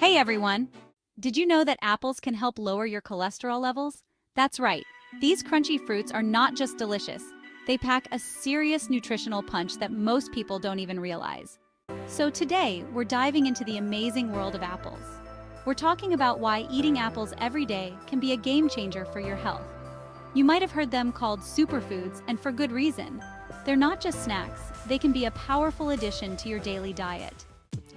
Hey everyone! Did you know that apples can help lower your cholesterol levels? That's right. These crunchy fruits are not just delicious. They pack a serious nutritional punch that most people don't even realize. So today, we're diving into the amazing world of apples. We're talking about why eating apples every day can be a game changer for your health. You might have heard them called superfoods, and for good reason. They're not just snacks, they can be a powerful addition to your daily diet.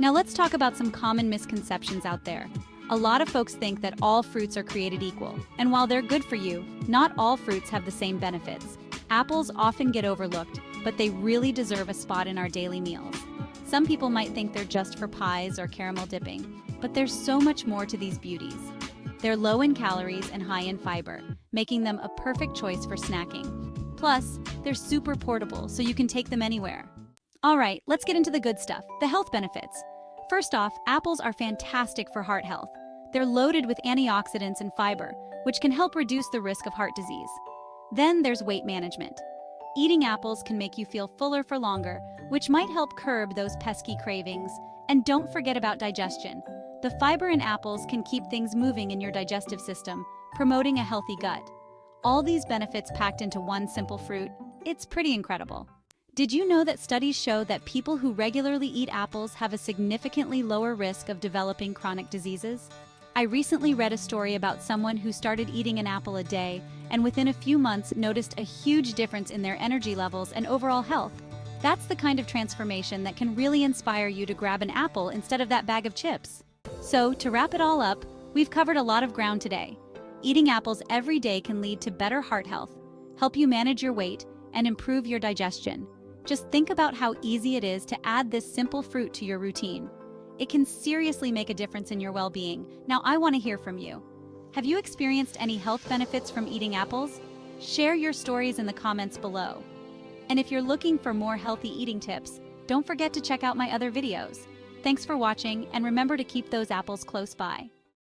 Now let's talk about some common misconceptions out there. A lot of folks think that all fruits are created equal, and while they're good for you, not all fruits have the same benefits. Apples often get overlooked, but they really deserve a spot in our daily meals. Some people might think they're just for pies or caramel dipping, but there's so much more to these beauties. They're low in calories and high in fiber, making them a perfect choice for snacking. Plus, they're super portable, so you can take them anywhere. All right, let's get into the good stuff, the health benefits. First off, apples are fantastic for heart health. They're loaded with antioxidants and fiber, which can help reduce the risk of heart disease. Then there's weight management. Eating apples can make you feel fuller for longer, which might help curb those pesky cravings. And don't forget about digestion. The fiber in apples can keep things moving in your digestive system, promoting a healthy gut. All these benefits packed into one simple fruit. It's pretty incredible. Did you know that studies show that people who regularly eat apples have a significantly lower risk of developing chronic diseases? I recently read a story about someone who started eating an apple a day and within a few months noticed a huge difference in their energy levels and overall health. That's the kind of transformation that can really inspire you to grab an apple instead of that bag of chips. So, to wrap it all up, we've covered a lot of ground today. Eating apples every day can lead to better heart health, help you manage your weight, and improve your digestion. Just think about how easy it is to add this simple fruit to your routine. It can seriously make a difference in your well-being. Now, I want to hear from you. Have you experienced any health benefits from eating apples? Share your stories in the comments below. And if you're looking for more healthy eating tips, don't forget to check out my other videos. Thanks for watching, and remember to keep those apples close by.